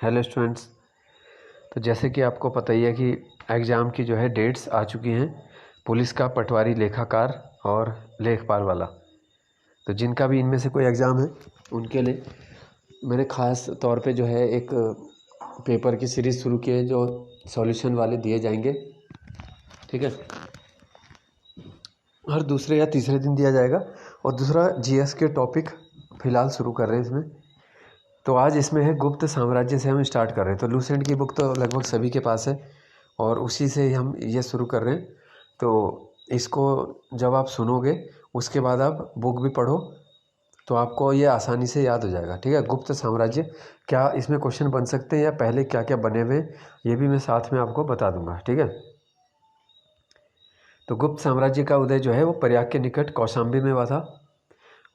Hello students. तो जैसे कि आपको पता ही है कि एग्ज़ाम की जो है डेट्स आ चुकी हैं, पुलिस का, पटवारी, लेखाकार और लेखपाल वाला। तो जिनका भी इनमें से कोई एग्ज़ाम है उनके लिए मैंने ख़ास तौर पे जो है एक पेपर की सीरीज़ शुरू की है जो सॉल्यूशन वाले दिए जाएंगे। ठीक है, हर दूसरे या तीसरे दिन दिया जाएगा। और दूसरा जीएस के टॉपिक फ़िलहाल शुरू कर रहे हैं इसमें। तो आज इसमें है गुप्त साम्राज्य से हम स्टार्ट कर रहे हैं। तो लूसेंट की बुक तो लगभग सभी के पास है और उसी से ही हम ये शुरू कर रहे हैं। तो इसको जब आप सुनोगे उसके बाद आप बुक भी पढ़ो तो आपको ये आसानी से याद हो जाएगा। ठीक है, गुप्त साम्राज्य क्या इसमें क्वेश्चन बन सकते हैं या पहले क्या क्या बने हुए ये भी मैं साथ में आपको बता दूंगा। ठीक है, तो गुप्त साम्राज्य का उदय जो है वो प्रयाग के निकट कौशाम्बी में हुआ था।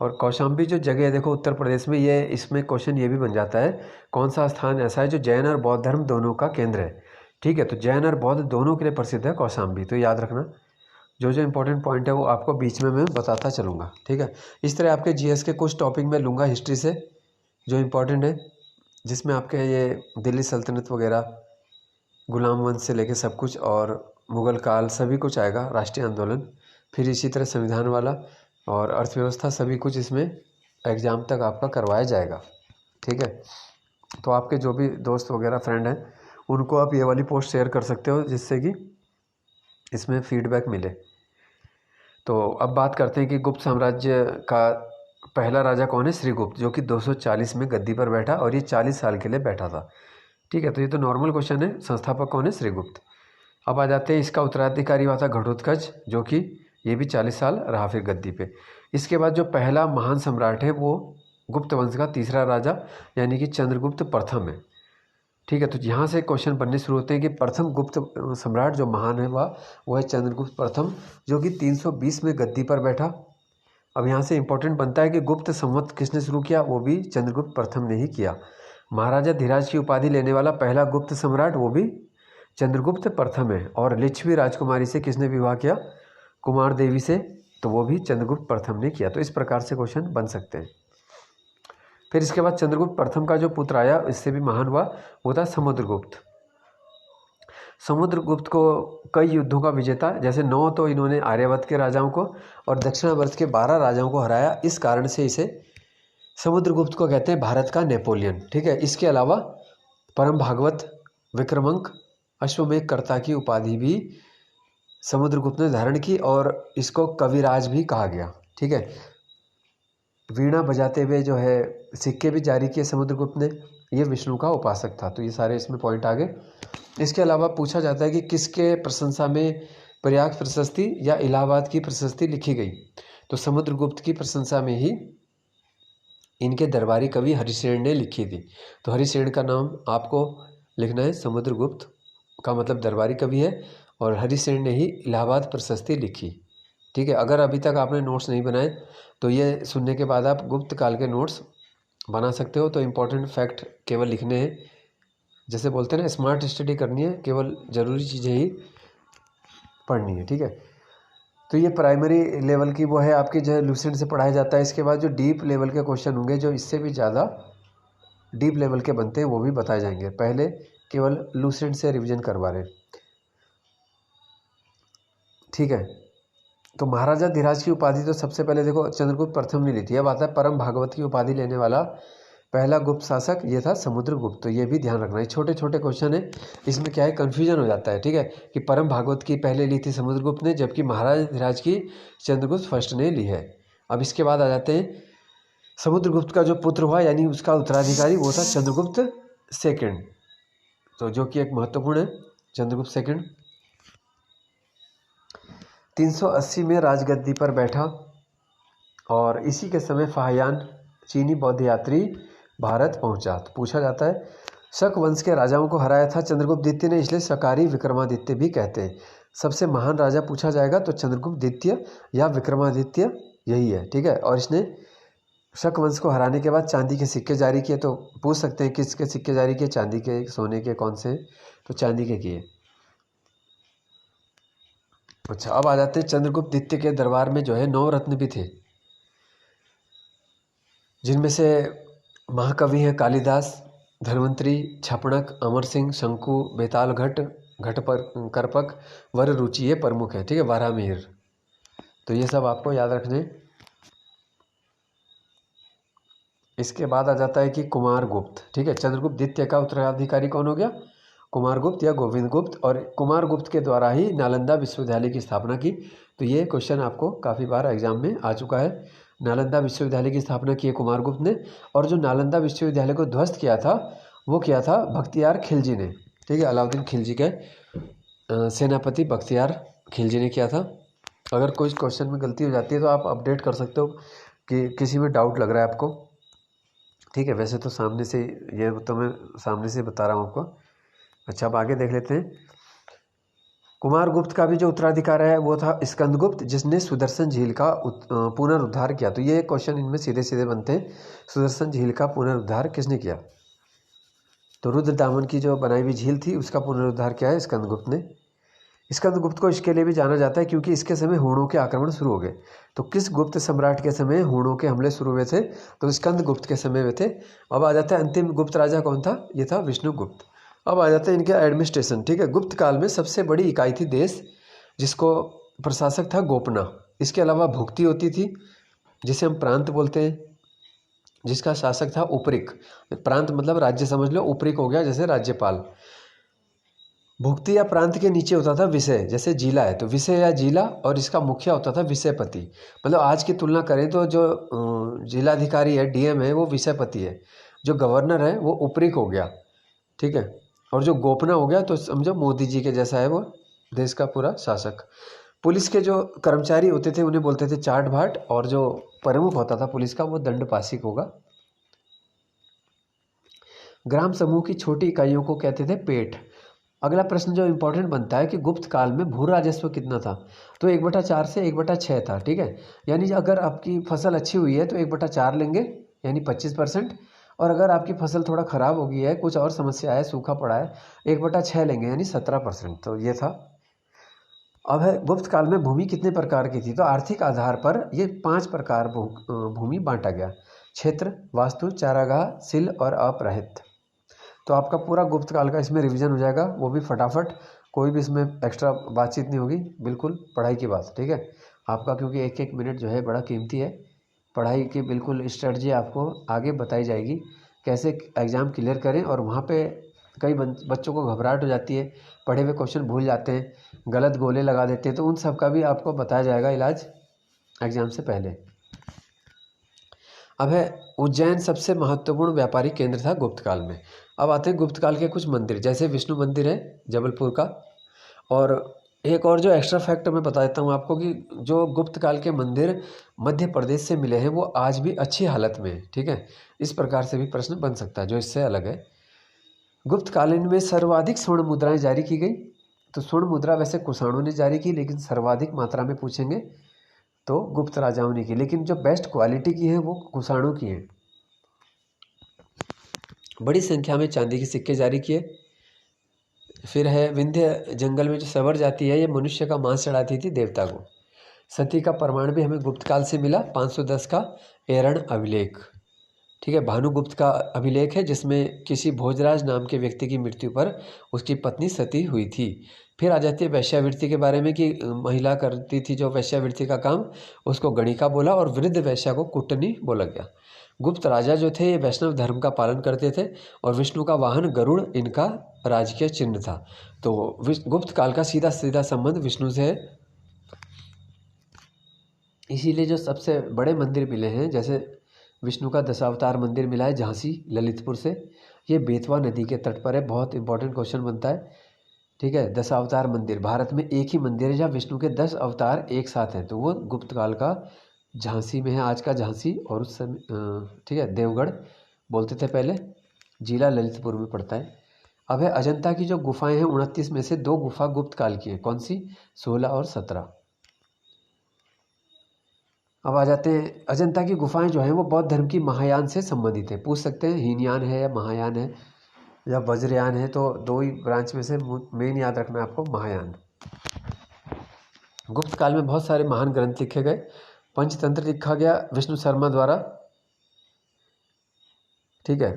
और कौशाम्बी जो जगह है देखो उत्तर प्रदेश में, ये इसमें क्वेश्चन ये भी बन जाता है कौन सा स्थान ऐसा है जो जैन और बौद्ध धर्म दोनों का केंद्र है। ठीक है, तो जैन और बौद्ध दोनों के लिए प्रसिद्ध है कौशाम्बी। तो याद रखना, जो जो इंपॉर्टेंट पॉइंट है वो आपको बीच में मैं बताता चलूँगा। ठीक है, इस तरह आपके जीएस के कुछ टॉपिक मैं लूँगा हिस्ट्री से जो इम्पोर्टेंट है, जिसमें आपके ये दिल्ली सल्तनत वगैरह, गुलाम वंश से लेके सब कुछ और मुग़ल काल सभी कुछ आएगा, राष्ट्रीय आंदोलन, फिर इसी तरह संविधान वाला और अर्थव्यवस्था, सभी कुछ इसमें एग्ज़ाम तक आपका करवाया जाएगा। ठीक है, तो आपके जो भी दोस्त वगैरह फ्रेंड हैं उनको आप ये वाली पोस्ट शेयर कर सकते हो जिससे कि इसमें फीडबैक मिले। तो अब बात करते हैं कि गुप्त साम्राज्य का पहला राजा कौन है। श्रीगुप्त, जो कि 240 में गद्दी पर बैठा और ये 40 साल के लिए बैठा था। ठीक है, तो ये तो नॉर्मल क्वेश्चन है। संस्थापक कौन है? श्रीगुप्त। अब आ जाते हैं इसका उत्तराधिकारी हुआ था घटोत्कच, जो कि ये भी 40 साल रहा फिर गद्दी पे। इसके बाद जो पहला महान सम्राट है वो गुप्त वंश का तीसरा राजा यानी कि चंद्रगुप्त प्रथम है। ठीक है, तो यहाँ से क्वेश्चन बनने शुरू होते हैं कि प्रथम गुप्त सम्राट जो महान है वो है चंद्रगुप्त प्रथम, जो कि 320 में गद्दी पर बैठा। अब यहाँ से इंपॉर्टेंट बनता है कि गुप्त संवत किसने शुरू किया, वो भी चंद्रगुप्त प्रथम ने ही किया। महाराजा धीराज की उपाधि लेने वाला पहला गुप्त सम्राट वो भी चंद्रगुप्त प्रथम है। और लिच्छवी राजकुमारी से किसने विवाह किया? कुमार देवी से, तो वो भी चंद्रगुप्त प्रथम ने किया। तो इस प्रकार से क्वेश्चन बन सकते हैं। फिर इसके बाद चंद्रगुप्त प्रथम का जो पुत्र आया इससे भी महान हुआ, वो था समुद्रगुप्त। समुद्रगुप्त को कई युद्धों का विजेता, जैसे 9 तो इन्होंने आर्यावर्त के राजाओं को और दक्षिणावर्त के 12 राजाओं को हराया। इस कारण से इसे समुद्रगुप्त को कहते हैं भारत का नेपोलियन। ठीक है, इसके अलावा परम भागवत, विक्रमांक, अश्वमेध कर्ता की उपाधि भी समुद्रगुप्त ने धारण की और इसको कविराज भी कहा गया। ठीक है, वीणा बजाते हुए जो है सिक्के भी जारी किए समुद्रगुप्त ने। ये विष्णु का उपासक था। तो ये सारे इसमें पॉइंट आ गए। इसके अलावा पूछा जाता है कि किसके प्रशंसा में प्रयाग प्रशस्ति या इलाहाबाद की प्रशस्ति लिखी गई। तो समुद्रगुप्त की प्रशंसा में ही इनके दरबारी कवि हरिसेन ने लिखी थी। तो हरिसेन का नाम आपको लिखना है। समुद्रगुप्त का मतलब दरबारी कवि है और हरिसेन ने ही इलाहाबाद प्रशस्ति लिखी। ठीक है, अगर अभी तक आपने नोट्स नहीं बनाए तो ये सुनने के बाद आप गुप्त काल के नोट्स बना सकते हो। तो इम्पोर्टेंट फैक्ट केवल लिखने हैं, जैसे बोलते हैं ना स्मार्ट स्टडी करनी है, केवल ज़रूरी चीज़ें ही पढ़नी है। ठीक है, तो ये प्राइमरी लेवल की वो है आपकी जो है लूसेंट से पढ़ाया जाता है। इसके बाद जो डीप लेवल के क्वेश्चन होंगे जो इससे भी ज़्यादा डीप लेवल के बनते हैं वो भी बताए जाएंगे। पहले केवल लूसेंट से रिवीजन करवा रहे हैं। ठीक है, तो महाराजा धीराज की उपाधि तो सबसे पहले देखो चंद्रगुप्त प्रथम ने ली थी। अब आता है परम भागवत की उपाधि लेने वाला पहला गुप्त शासक, ये था समुद्रगुप्त। तो ये भी ध्यान रखना है, छोटे छोटे क्वेश्चन है, इसमें क्या है कन्फ्यूजन हो जाता है। ठीक है, कि परम भागवत की पहले ली थी समुद्रगुप्त ने, जबकि महाराजा धीराज की चंद्रगुप्त फर्स्ट ने ली है। अब इसके बाद आ जाते हैं समुद्रगुप्त का जो पुत्र हुआ यानी उसका उत्तराधिकारी, वो था चंद्रगुप्त सेकंड, तो जो कि एक महत्वपूर्ण है। चंद्रगुप्त सेकंड 380 में राजगद्दी पर बैठा और इसी के समय फाहियान चीनी बौद्ध यात्री भारत पहुंचा। तो पूछा जाता है शक वंश के राजाओं को हराया था चंद्रगुप्त द्वितीय ने, इसलिए शकारी विक्रमादित्य भी कहते हैं। सबसे महान राजा पूछा जाएगा तो चंद्रगुप्त द्वितीय या विक्रमादित्य यही है। ठीक है, और इसने शक वंश को हराने के बाद चांदी के सिक्के जारी किए। तो पूछ सकते हैं किसके सिक्के जारी किए, चांदी के, सोने के, कौन से? तो चांदी के किए। अच्छा, अब आ जाते हैं चंद्रगुप्त द्वितीय के दरबार में जो है 9 रत्न भी थे, जिनमें से महाकवि हैं कालिदास, धन्वंतरी, छपणक, अमर सिंह, शंकु, बेताल घट, घट पर करपक, वर रुचि, ये प्रमुख है। ठीक है, वारामिहिर। तो ये सब आपको याद रखने। इसके बाद आ जाता है कि कुमारगुप्त। ठीक है, चंद्रगुप्त द्वितीय का उत्तराधिकारी कौन हो गया? कुमारगुप्त या गोविंद गुप्त। और कुमारगुप्त के द्वारा ही नालंदा विश्वविद्यालय की स्थापना की। तो ये क्वेश्चन आपको काफ़ी बार एग्जाम में आ चुका है। नालंदा विश्वविद्यालय की स्थापना की है कुमारगुप्त ने। और जो नालंदा विश्वविद्यालय को ध्वस्त किया था वो किया था बख्तियार खिलजी ने। ठीक है, अलाउद्दीन खिलजी के सेनापति बख्तियार खिलजी ने किया था। अगर कोई क्वेश्चन में गलती हो जाती है तो आप अपडेट कर सकते हो कि किसी में डाउट लग रहा है आपको। ठीक है, वैसे तो सामने से ये तो मैं सामने से बता रहा हूँ आपको। अच्छा, अब आगे देख लेते हैं। कुमारगुप्त का भी जो उत्तराधिकार है वो था स्कंदगुप्त, जिसने सुदर्शन झील का पुनरुद्धार किया। तो ये क्वेश्चन इनमें सीधे सीधे बनते हैं। सुदर्शन झील का पुनरुद्धार किसने किया? तो रुद्रदामन की जो बनाई हुई झील थी उसका पुनरुद्धार किया है स्कंदगुप्त ने। स्कंदगुप्त को इसके लिए भी जाना जाता है क्योंकि इसके समय हूणों के आक्रमण शुरू हो गए। तो किस गुप्त सम्राट के समय हूणों के हमले शुरू हुए थे? तो स्कंदगुप्त के समय में थे। अब आ जाता है अंतिम गुप्त राजा कौन था? ये था विष्णुगुप्त। अब आ जाते हैं इनके एडमिनिस्ट्रेशन। ठीक है, गुप्त काल में सबसे बड़ी इकाई थी देश, जिसको प्रशासक था गोपना। इसके अलावा भुक्ति होती थी, जिसे हम प्रांत बोलते हैं, जिसका शासक था उपरिक। प्रांत मतलब राज्य समझ लो, उपरिक हो गया जैसे राज्यपाल। भुक्ति या प्रांत के नीचे होता था विषय, जैसे जिला है तो विषय या जिला, और इसका मुखिया होता था विषयपति। मतलब आज की तुलना करें तो जो जिलाधिकारी है, डीएम है, वो विषयपति है। जो गवर्नर है वो उपरिक हो गया। ठीक है, और जो गोपना हो गया तो समझो मोदी जी के जैसा है, वो देश का पूरा शासक। पुलिस के जो कर्मचारी होते थे उन्हें बोलते थे चाट भाट, और जो प्रमुख होता था पुलिस का वो दंडपाशिक होगा। ग्राम समूह की छोटी इकाइयों को कहते थे पेट। अगला प्रश्न जो इंपॉर्टेंट बनता है कि गुप्त काल में भू राजस्व कितना था? तो 1/4 से 1/6 था। ठीक है, यानी अगर आपकी फसल अच्छी हुई है तो 1/4 लेंगे, यानी 25%। और अगर आपकी फसल थोड़ा ख़राब हो गई है, कुछ और समस्या है, सूखा पड़ा है, 1/6 लेंगे, यानी 17%। तो ये था। अब है गुप्त काल में भूमि कितने प्रकार की थी? तो आर्थिक आधार पर ये 5 प्रकार भूमि बांटा गया: क्षेत्र, वास्तु, चारागाह, सिल और अपराहित। तो आपका पूरा गुप्त काल का इसमें रिवीजन हो जाएगा, वो भी फटाफट। कोई भी इसमें एक्स्ट्रा बातचीत नहीं होगी, बिल्कुल पढ़ाई की बात। ठीक है, आपका क्योंकि एक एक मिनट जो है बड़ा कीमती है। पढ़ाई की बिल्कुल स्ट्रेटजी आपको आगे बताई जाएगी, कैसे एग्ज़ाम क्लियर करें। और वहाँ पे कई बच्चों को घबराहट हो जाती है, पढ़े हुए क्वेश्चन भूल जाते हैं, गलत गोले लगा देते हैं, तो उन सब का भी आपको बताया जाएगा इलाज एग्ज़ाम से पहले। अब है उज्जैन सबसे महत्वपूर्ण व्यापारिक केंद्र था गुप्त काल में। अब आते हैं गुप्त काल के कुछ मंदिर, जैसे विष्णु मंदिर है जबलपुर का। और एक और जो एक्स्ट्रा फैक्ट मैं बता देता हूँ आपको कि जो गुप्त काल के मंदिर मध्य प्रदेश से मिले हैं वो आज भी अच्छी हालत में है। ठीक है, इस प्रकार से भी प्रश्न बन सकता है जो इससे अलग है। गुप्त कालीन में सर्वाधिक स्वर्ण मुद्राएं जारी की गई। तो स्वर्ण मुद्रा वैसे कुषाणों ने जारी की, लेकिन सर्वाधिक मात्रा में पूछेंगे तो गुप्त राजाओं ने की, लेकिन जो बेस्ट क्वालिटी की है वो कुषाणों की है। बड़ी संख्या में चांदी के सिक्के जारी किए। फिर है विंध्य जंगल में जो सवर जाती है, ये मनुष्य का मांस चढ़ाती थी देवता को। सती का प्रमाण भी हमें गुप्त काल से मिला, 510 का एरण अभिलेख। ठीक है, भानुगुप्त का अभिलेख है जिसमें किसी भोजराज नाम के व्यक्ति की मृत्यु पर उसकी पत्नी सती हुई थी। फिर आ जाती है वैश्यावृत्ति के बारे में कि महिला करती थी जो वैश्यावृत्ति का काम, उसको गणिका बोला, और वृद्ध वैश्या को कुटनी बोला गया। गुप्त राजा जो थे ये वैष्णव धर्म का पालन करते थे, और विष्णु का वाहन गरुड़ इनका राजकीय चिन्ह था। तो गुप्त काल का सीधा सीधा संबंध विष्णु से है। इसीलिए जो सबसे बड़े मंदिर मिले हैं, जैसे विष्णु का दशावतार मंदिर मिला है झांसी ललितपुर से, ये बेतवा नदी के तट पर है। बहुत इंपॉर्टेंट क्वेश्चन बनता है। ठीक है, दशावतार मंदिर भारत में एक ही मंदिर है जहाँ विष्णु के 10 अवतार एक साथ हैं, तो वो गुप्त काल का झांसी में है, आज का झांसी। और उस समय ठीक है देवगढ़ बोलते थे पहले, जिला ललितपुर में पड़ता है। अब है अजंता की जो गुफाएं हैं 29 में से 2 गुफा गुप्त काल की हैं, कौन सी? 16 और 17। अब आ जाते हैं अजंता की गुफाएं जो हैं वो बौद्ध धर्म की महायान से संबंधित है। पूछ सकते हैं हीनयान है या महायान है या वज्रयान है, तो 2 ही ब्रांच में से मेन याद रखना है आपको, महायान। गुप्त काल में बहुत सारे महान ग्रंथ लिखे गए। पंचतंत्र लिखा गया विष्णु शर्मा द्वारा। ठीक है,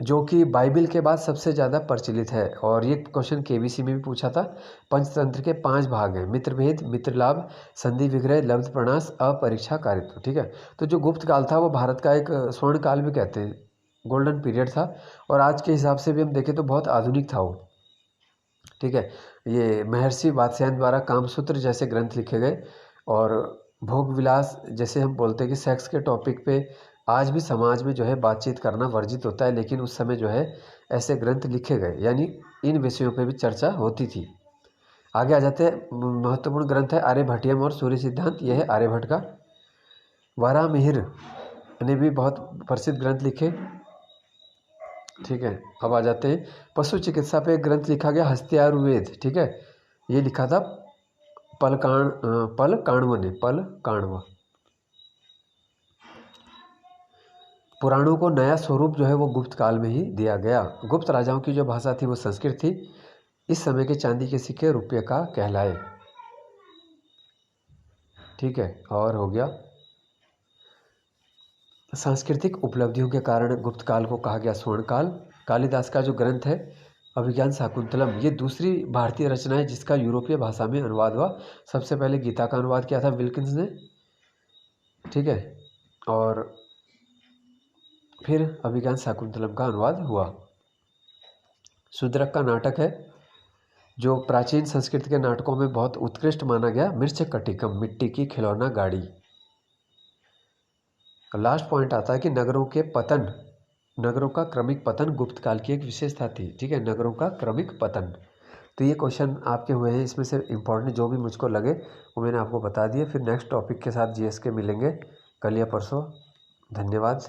जो कि बाइबिल के बाद सबसे ज़्यादा प्रचलित है। और ये क्वेश्चन केबीसी में भी पूछा था। पंचतंत्र के 5 भाग हैं, मित्रभेद, मित्रलाभ, संधि विग्रह, लब्ध प्रणाश, अपरीक्षा, कारित्व। ठीक है, तो जो गुप्त काल था वो भारत का एक स्वर्ण काल भी कहते हैं, गोल्डन पीरियड था। और आज के हिसाब से भी हम देखें तो बहुत आधुनिक था वो। ठीक है, ये महर्षि वात्स्यायन द्वारा कामसूत्र जैसे ग्रंथ लिखे गए। और भोग विलास, जैसे हम बोलते हैं कि सेक्स के टॉपिक पे आज भी समाज में जो है बातचीत करना वर्जित होता है, लेकिन उस समय जो है ऐसे ग्रंथ लिखे गए, यानी इन विषयों पे भी चर्चा होती थी। आगे आ जाते हैं। महत्वपूर्ण ग्रंथ है आर्यभट्टियम और सूर्य सिद्धांत, यह है आर्यभट्ट का। वराहमिहिर ने भी बहुत प्रसिद्ध ग्रंथ लिखे। ठीक है, अब आ जाते हैं पशु चिकित्सा पे एक ग्रंथ लिखा गया, हस्त्यायुर्वेद। ठीक है, ये लिखा था पलकाण्व ने, पलकाण्व। पुराणों को नया स्वरूप जो है वो गुप्त काल में ही दिया गया। गुप्त राजाओं की जो भाषा थी वो संस्कृत थी। इस समय के चांदी के सिक्के रुपये का कहलाए। ठीक है, और हो गया सांस्कृतिक उपलब्धियों के कारण गुप्त काल को कहा गया स्वर्ण काल। कालिदास का जो ग्रंथ है अभिज्ञान शाकुंतलम, ये दूसरी भारतीय रचना है जिसका यूरोपीय भाषा में अनुवाद हुआ। सबसे पहले गीता का अनुवाद किया था विल्किंस ने। ठीक है, और फिर अभिज्ञान शाकुंतलम का अनुवाद हुआ। शूद्रक का नाटक है जो प्राचीन संस्कृत के नाटकों में बहुत उत्कृष्ट माना गया। मृच्छकटिकम, मिट्टी की खिलौना गाड़ी। लास्ट पॉइंट आता है कि नगरों का क्रमिक पतन गुप्त काल की एक विशेषता थी। ठीक है, नगरों का क्रमिक पतन। तो ये क्वेश्चन आपके हुए हैं, इसमें से इम्पोर्टेंट जो भी मुझको लगे वो मैंने आपको बता दिए। फिर नेक्स्ट टॉपिक के साथ जीएस के मिलेंगे कल या परसों। धन्यवाद।